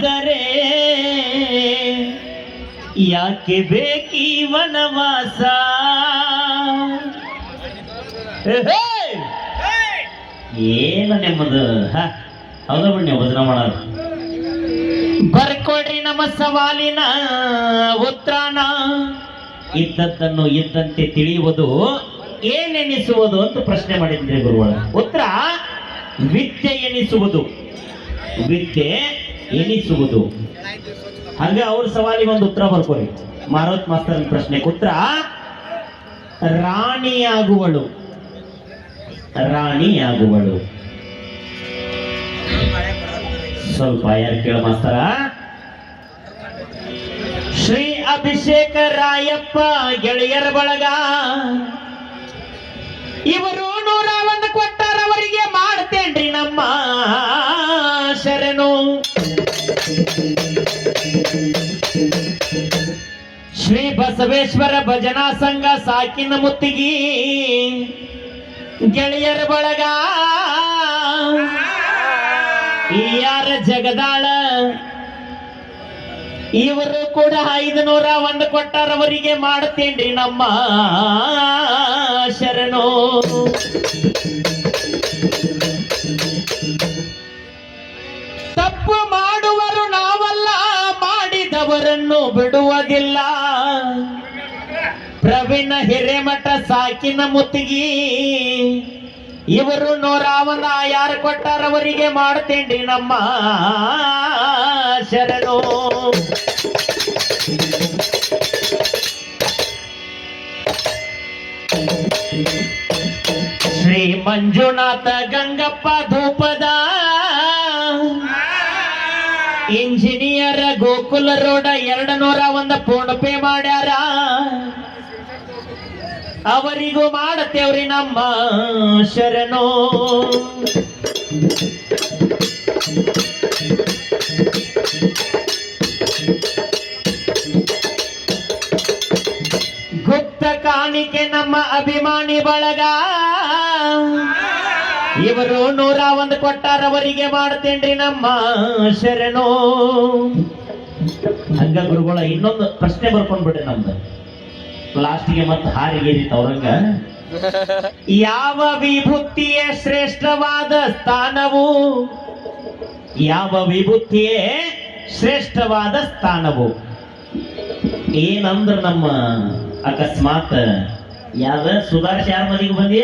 ಇದ್ದರೆ ಯಾಕೆ ಬೇಕಿ ವನವಾಸ. ಏನು ನಿಮ್ಮದು ಹೌದ ಬನ್ನಿ ಭಜನ ಮಾಡೋದು. ಬರ್ಕೊಡ್ರಿ ನಮ್ಮ ಸವಾಲಿನ ಉತ್ತರಾನ. ಇದ್ದದ್ದನ್ನು ಇದ್ದಂತೆ ತಿಳಿಯುವುದು ಏನೆನಿಸುವುದು ಅಂತ ಪ್ರಶ್ನೆ ಮಾಡಿದ್ರಿ ಗುರುಗಳು. ಉತ್ತರ ವಿದ್ಯೆ ಎನಿಸುವುದು. ವಿದ್ಯೆ ಎನಿಸುವುದು. ಹಂಗ ಅವ್ರ ಸವಾಲಿಗೆ ಒಂದು ಉತ್ತರ ಬರ್ಕೋರಿ. ಮಾರುತ್ ಮಾಸ್ತರ್ ಪ್ರಶ್ನೆಗೆ ಉತ್ತರ ರಾಣಿಯಾಗುವಳು. ರಾಣಿಯಾಗುವಳು. ಸ್ವಲ್ಪ ಯಾರು ಕೇಳ ಮಾಸ್ತರ. ಶ್ರೀ ಅಭಿಷೇಕ ರಾಯಪ್ಪ ಗೆಳೆಯರ ಬಳಗ ಇವರು 101 ಕೊಟ್ಟಾರ. ಅವರಿಗೆ ಮಾಡ್ತೇನ್ರಿ ನಮ್ಮ ಶರಣು. ಶ್ರೀ ಬಸವೇಶ್ವರ ಭಜನಾ ಸಂಘ ಸಾಕಿನ ಮುತ್ತಿಗಿ ಗೆಳೆಯರ ಬಳಗ ಯಾರ ಜಗದಾಳ ಇವರು ಕೂಡ 501 ಕೊಟ್ಟಾರ. ಅವರಿಗೆ ಮಾಡ್ತೇನ್ರಿ ನಮ್ಮ ಶರಣು. ತಪ್ಪು ಮಾಡುವರು ನಾವಲ್ಲ, ಮಾಡಿದವರನ್ನು ಬಿಡುವುದಿಲ್ಲ. ಪ್ರವೀಣ ಹಿರೇಮಠ ಸಾಕಿನ ಮುತ್ತಿಗಿ ಇವರು 101 ಯಾರು ಕೊಟ್ಟಾರ. ಅವರಿಗೆ ಮಾಡ್ತೇನ್ರಿ ನಮ್ಮ ಶರಣು. Shri Manjunath Gangappa Dhupad engineer Gokul road 201 PhonePe ಮಾಡ್ಯಾರ. ಅವರಿಗೂ ಮಾಡತೇವ್ರಿ ನಮ್ಮ ಶರಣು. ಗುಪ್ತ ಕಾಣಿಕೆ ನಮ್ಮ ಅಭಿಮಾನಿ ಬಳಗ ಇವರು 101 ಕೊಟ್ಟಾರ. ಅವರಿಗೆ ಮಾಡ್ತೇನ್ರಿ ನಮ್ಮ ಶರಣು. ಹಂಗ ಗುರುಗಳ ಇನ್ನೊಂದು ಪ್ರಶ್ನೆ ಬರ್ಕೊಂಡ್ಬಿಡ್ರಿ ನಮ್ದು ಲಾಸ್ಟಿಗೆ ಮತ್ತೆ ಹಾರಿಗೇರಿತ ಅವ್ರಂಗ. ಯಾವ ವಿಭೂತಿಯ ಶ್ರೇಷ್ಠವಾದ ಸ್ಥಾನವು? ಯಾವ ವಿಭೂತಿಯೇ ಶ್ರೇಷ್ಠವಾದ ಸ್ಥಾನವು? ಏನಂದ್ರ ನಮ್ಮ ಅಕಸ್ಮಾತ್ ಯಾವ್ದ ಸುಧಾರಿಸಿ ಯಾರ ಮನೆಗೆ ಬಂದಿ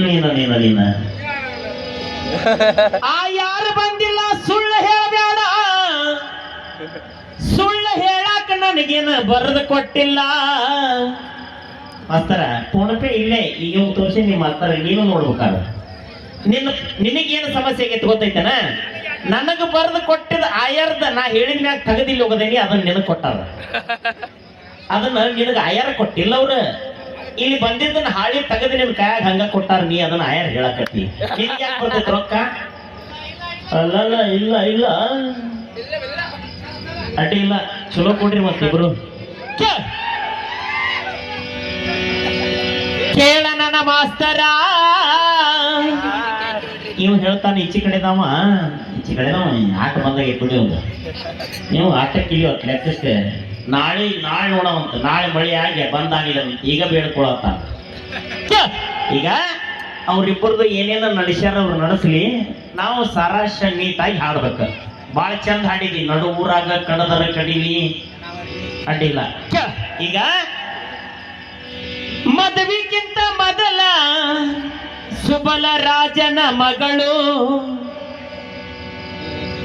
ನೀನ ಆ ಯಾರು ಬಂದಿಲ್ಲ ಸುಳ್ಳು ಹೇಳಬೇಡ. ಸುಳ್ಳು ಹೇಳಾಕ ನನಗೇನು ಬರೆದು ಕೊಟ್ಟಿಲ್ಲ. ಮಾಸ್ತರ ಫೋನ್ ಪೇ ಇಲ್ಲೇ ಈಗ ತೋರಿಸಿ ನಿಮ್ಮ ಮಾಸ್ತರ ನೀನು ನೋಡ್ಬೇಕಾಗ ನಿನಗೇನು ಸಮಸ್ಯೆ ಆಗೈತೆ ಗೊತ್ತೈತನ. ನನಗ ಬರೆದು ಕೊಟ್ಟಿದ ಆಯರ್ದ ನಾ ಹೇಳಿದ ಮ್ಯಾಗ ತಗದಿಲ್ಲ ಹೋಗದೇನಿ ಅದನ್ನ ನಿನಗೆ ಕೊಟ್ಟಾರ. ಅದನ್ನ ನಿನಗೆ ಆಯರ್ ಕೊಟ್ಟಿಲ್ಲ ಅವ್ರು. ಇಲ್ಲಿ ಬಂದಿದ್ದನ್ನ ಹಾಳಿ ತಗದಿ ನಿನ್ ಕೈಯಾಗ ಹಂಗ ಕೊಟ್ಟಾರ. ನೀ ಅದನ್ನ ಆಯರ್ ಹೇಳಕತ್ತಿ. ನಿನಗೆ ಯಾಕೆ ಬರ್ತೈತಿ ರೊಕ್ಕ? ಅಲ್ಲ ಇಲ್ಲ ಇಲ್ಲ ಅಡ್ಡಿ ಇಲ್ಲ. ಚಲೋ ಕೊಡ್ರಿ ಮತ್ತಿಬ್ರು. ಕೇಳ ನನ್ನ ಮಾಸ್ತರ. ಇವ್ ಹೇಳ್ತಾನೆ ಈಚೆ ಕಡೆದವ ಆಟ ಬಂದಾಗ ಕುಡಿ ಒಂದು ನೀವು ಆಟಕ್ಕೆ ಇಳಿಯೋತ್ ಲೆಕ್ಕಕ್ಕೆ ನಾಳೆ ನೋಡವಂತ. ನಾಳೆ ಮಳೆ ಆಗಿ ಬಂದಾಗಿಲ್ಲ ಈಗ ಬೇಡ್ಕೊಳತ್ತ. ಈಗ ಅವ್ರಿಬ್ಬರದು ಏನೇನ ನಡೆಸ್ಯಾರ ಅವ್ರು ನಡೆಸ್ಲಿ. ನಾವು ಸಾರಾಂಶ ನೀಟಾಗಿ ಹಾಡ್ಬೇಕು. ಬಾಳ ಚಂದ ಹಾಡಿದಿ. ನಡು ಊರಾಗ ಕಡದರ ಕಡಿವಿ ಅಡ್ಡಿಲ್ಲ. ಈಗ ಮದುವೆಗಿಂತ ಮೊದಲ ಸುಬಲ ರಾಜನ ಮಗಳು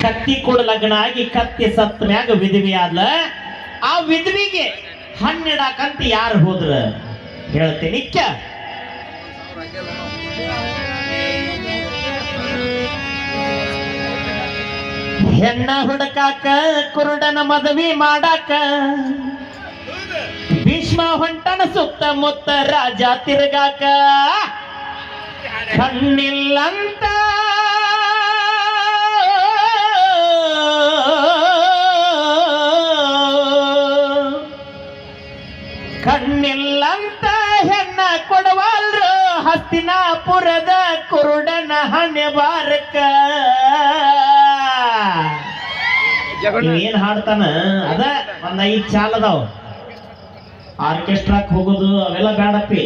ಕತ್ತಿ ಕೂಡ ಲಗ್ನ ಆಗಿ ಕತ್ತಿ ಸತ್ತ ಮ್ಯಾಗ ವಿಧವಿ ಆದ್ಲ. ಆ ವಿಧವಿಗೆ ಹಣ್ಣಿಡಾಕಂತ ಯಾರು ಹೋದ್ರ ಹೇಳ್ತೇನೆ. ಹೆಣ್ಣ ಹುಡುಕಾಕ ಕುರುಡನ ಮದುವೆ ಮಾಡಾಕ ಭೀಷ್ಮ ಹೊಂಟನ ಸುತ್ತಮುತ್ತ ರಾಜ ತಿರುಗಾಕ. ಕಣ್ಣಿಲ್ಲಂತ ಕಣ್ಣಿಲ್ಲಂತ ಹೆಣ್ಣ ಕೊಡವಾಲ್ರು ಹಸ್ತಿನಾಪುರದ ಕುರುಡನ ಹಣೆ ಬಾರಕ. ಇವ್ ಏನ್ ಹಾಡ್ತಾನ ಅದ ಒಂದ್ 5 ಚಾಲ್ ಅದಾವ. ಆರ್ಕೆಸ್ಟ್ರಾಕ್ ಹೋಗೋದು ಅವೆಲ್ಲ ಬೇಡಪ್ಪಿ.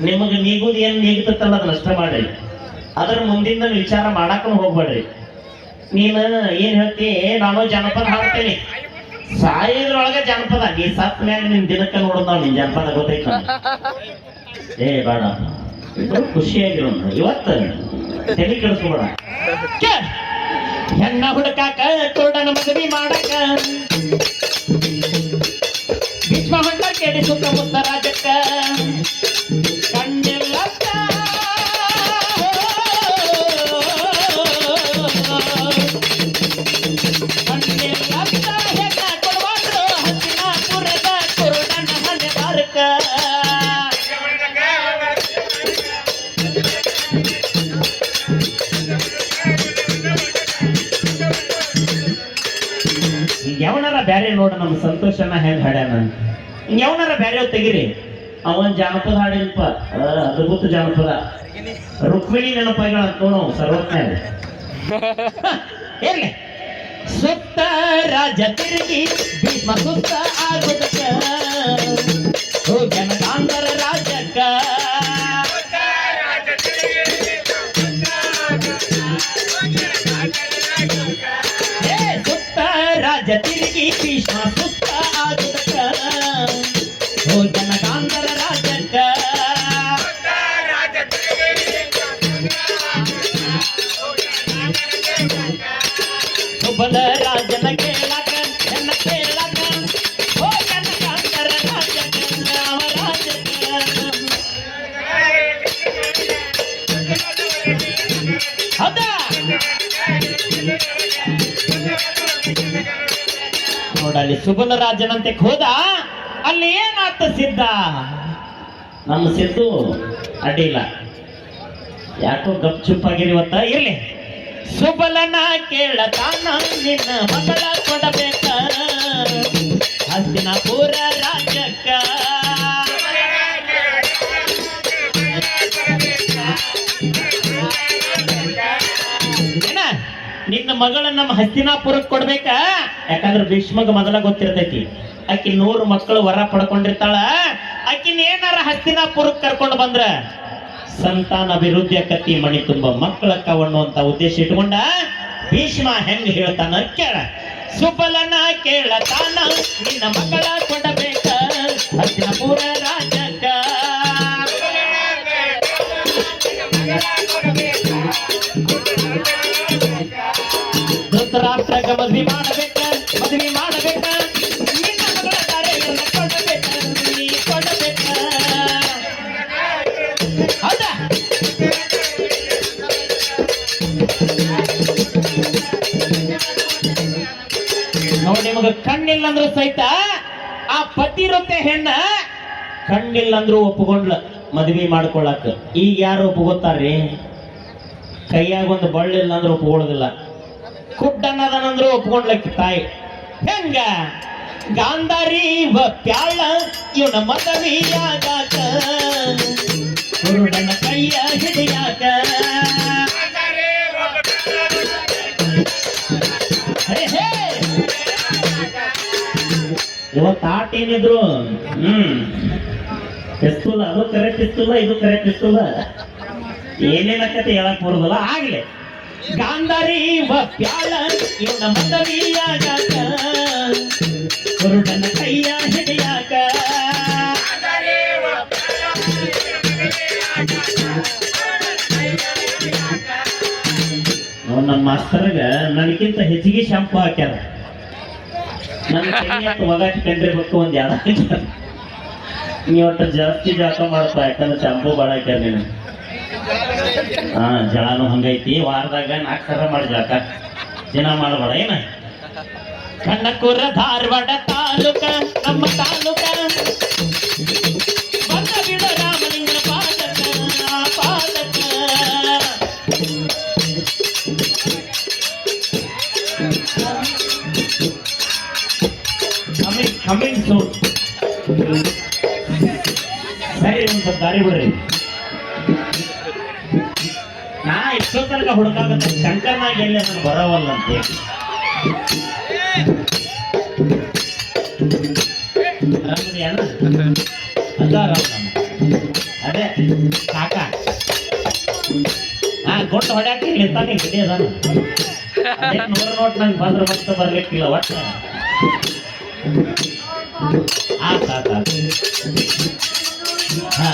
ನಿಮಗ್ ನೀಗುದು ಏನ್ ನೀಗ್ತತ್ತಲ್ಲ ಅದನ್ನ ಅಷ್ಟ ಮಾಡ್ರಿ. ಅದ್ರ ಮುಂದಿಂದ ವಿಚಾರ ಮಾಡಾಕನು ಹೋಗ್ಬೇಡ್ರಿ. ನೀನ್ ಏನ್ ಹೇಳ್ತಿ, ನಾನು ಜನಪದ ಹಾಡ್ತೇನೆ, ಸಾಯಿದ್ರೊಳಗ ಜನಪದ, ನೀ ಸತ್ ಮ್ಯಾಗ ನಿನ್ ದಿನಕ್ಕ ನೋಡೋದ್ ನಾವ್ ನಿನ್ ಜನಪದ ಗೊತ್ತೈತ. ಏ ಬೇಡ, ಖುಷಿಯಾಗಿರೋ ಇವತ್ತು ತಲೆ ಕೆಡಿಸ್ಕೊಬೇಡ. ಹೆಣ್ಣ ಹುಡುಕಾಕ ಕುರುಡನ ಮದುವೆ ಮಾಡಕ ಭೀಷ್ಮ ಹೊಂಡ ಕೇಳಿ ಸುತ್ತಮುತ್ತ ರಾಜಕ್ಕ ಕಣ್ಣಿಲ್ಲ ಯಾವನಾರ ಬ್ಯಾರೆ ನೋಡ ನಮ್ಮ ಸಂತೋಷನ ಹೆಂಗ್ ಹಾಡ್ಯಾನ. ಯಾವನಾರ ಬ್ಯಾರೆ ತೆಗಿರಿ. ಅವನ್ ಜಾನಪದ ಹಾಡಿಲ್ಪ, ಅದ್ಭುತ ಜಾನಪದ. ರುಕ್ಮಿಣಿ ನೆನಪಗಳ ನೋಡು ಸರ್ವಜ್ಞ. ಎಲ್ಲಿ ಸುತ್ತ ರಾಜ ತಿರುಗಿ ಭೀಷ್ಮ ಸುತ್ತ ಆಗುದಕ್ಕ ಜನಗಾಂಧರ ರಾಜಕ್ಕ ರಾಜ ತಿರುಗಿ ಭೀಷ್ಮ ಸುತ್ತ ಆಗುದಕ್ಕ ಜನಗಾಂಧರ ರಾಜಕ್ಕ ಸುಬಲ ರಾಜನ ಕೇಳಕ ನನ್ನ ಕೇಳಕ ಜನಗಾಂಧರ ರಾಜಕ್ಕ ರಾಜಕ್ಕ ಹೌದಾ. ನೋಡಲ್ಲಿ ಸುಬಲ ರಾಜನಂತೆ ಹೋದ, ಅಲ್ಲಿ ಏನಾತ ಸಿದ್ಧ. ನಮ್ಮ ಸಿದ್ದು ಅಡ್ಡಿಲ್ಲ, ಯಾಕೋ ಗಪ್ ಚುಪ್ಪಾಗಿರಿವತ್ತ. ಇರ್ಲಿ, ಸುಬಲನ ಕೇಳತಾನ ನಿನ್ನ ಮಗಳ ಕೊಡಬೇಕ ಹಸ್ತಿನಾಪುರ ರಾಜಕ್ಕ. ನಿನ್ನ ಮಗಳ ನಮ್ಮ ಹಸ್ತಿನಾಪುರಕ್ಕೆ ಕೊಡ್ಬೇಕ. ಯಾಕಂದ್ರೆ ಭೀಷ್ಮಗ ಮೊದಲ ಗೊತ್ತಿರ್ತೈತಿ, ಆಕಿ 100 ಮಕ್ಕಳು ವರ ಪಡ್ಕೊಂಡಿರ್ತಾಳ. ಆಕಿನ ಏನಾರ ಹಸ್ತಿನಾಪುರಕ್ಕೆ ಕರ್ಕೊಂಡು ಬಂದ್ರ ಸಂತಾನ ಅಭಿವೃದ್ಧಿ ಆಕತಿ, ಮಣಿ ತುಂಬ ಮಕ್ಕಳಕ್ಕ ಅನ್ನುವಂತ ಉದ್ದೇಶ ಇಟ್ಕೊಂಡ ಭೀಷ್ಮ ಹೆಂಗ್ ಹೇಳ್ತಾನ ಕೇಳ. ಸುಬಲನ ಕೇಳತಾನ ನಿನ್ನ ಮಗಳ ಕೊಡಬೇಕ ಹಸ್ತಿನಾಪುರ ರಾಜಕ್ಕ. ಧೃತರಾಷ್ಟ್ರಗ ಮದ್ವಿ ಮಾಡಬೇಕ, ಮದ್ವಿ ಮಾಡಬೇಕ, ನಿನ್ನ ಮಗಳ ಕಾರ್ಯಗಳನ್ನ ಕೊಡಬೇಕ, ನೀ ಕೊಡಬೇಕ. ಹೌದಾ. ನೋಡಿ, ನಿಮಗ ಕಣ್ಣಿಲ್ಲ ಅಂದ್ರೂ ಸಹಿತ ಆ ಪತಿರತೆ ಹೆಣ್ಣ ಕಣ್ಣಿಲ್ಲ ಅಂದ್ರೂ ಒಪ್ಕೊಂಡ್ಲ ಮದ್ವಿ ಮಾಡ್ಕೊಳಕ್. ಈಗ ಯಾರು ಒಪ್ಕೋತಾರ್ರಿ? ಕೈಯಾಗ ಒಂದು ಬಳ್ಳಿಲ್ಲ ಅಂದ್ರೆ ಒಪ್ಕೊಳ್ಳೋದಿಲ್ಲ. ಕುಡ್ಡನ್ನದನಂದ್ರು ಒಪ್ಕೊಂಡ್ಲಕ್ಕಿ ತಾಯಿ. ಹೆಂಗ ಗಾಂಧಾರಿ ಪ್ಯಾಳ ಇವನ ಮದವಿಯಾಗಾಕ ಕುರುಡನ ಕೈಯ ಹಿಡಿಯಾಕ. ಇವತ್ತು ಆಟ ಏನಿದ್ರು ಪಿಸ್ತೂಲ, ಅದು ಕರೆ ಪಿಸ್ತೂಲ, ಇದು ಕರೆ ಪಿಸ್ತೂಲ, ಏನೇನಕ್ಕತೆ ಹೇಳಕ್ ಬರುದಲ್ಲ. ಆಗ್ಲಿ, ಗಾಂಧಾರಿ ಪ್ಯಾಳ ಇವನ ಮದವಿಯಾಗಾಕ ಕುರುಡನ ಕೈಯ ಹಿಡಿಯಾಕ. ನಮ್ಮ ಮಾಸ್ತರ್ಗ ನನಗಿಂತ ಹೆಚ್ಚಿಗೆ ಶಾಂಪು ಹಾಕ್ಯಾರ. ನನ್ನ ಒಗಾಟಿ ಕಂಡಿರ್ಬೇಕು ಒಂದ್ ಯಾರ ನೀ ಒಟ್ಟು ಜಾಸ್ತಿ ಜಾಕ ಮಾಡ್ತಾ, ಯಾಕಂದ್ರೆ ಶಾಂಪು ಭಾಳ ಹಾಕ್ಯಾರ ನೀನು. ಜಳಾನು ಹಂಗೈತಿ, ವಾರದಾಗ 4 ಸಲ ಮಾಡಿ ಜಾಕ, ದಿನ ಮಾಡಬೇಡ ಏನ. ಕನಕಪುರ ಧಾರವಾಡ ತಾಲೂಕ ನಮ್ಮ ತಾಲೂಕ ಬಂದ ಬಿಡ ರಾಮಲಿಂಗನ ಪಾದಕ ಪಾದಕ. Coming soon. ಸರಿ, ಒಂದು ದಾರಿ ಬಿಡ್ರಿ. ನಾ ಇಷ್ಟೊತ್ತನಕ ಹುಡುಕಾಗತ್ತ ಶಂಕರ್ನಾಗ ಎಲ್ಲಿ ಅದನ್ನು ಬರೋವಲ್ಲ ಅಂತೇಳಿ ಆರಾಮದಿಯಣ್ಣ ಅದ ಆರಾಮ ಅದೇ ಕಾಕ ಹಾ ಕೊಟ್ಟು ಹೊಡ್ಯಾಕ ನಿಂತಾನೆ ಗಡಿ ಅದಾನ ಅದೇ 100 ನೋಟ್ ನಂಗೆ ಬಂದ್ರೆ ಮತ್ತೆ ಬರ್ಲಿಕ್ಕಿಲ್ಲ ಒಟ್ಟು ಆತ ಹಾ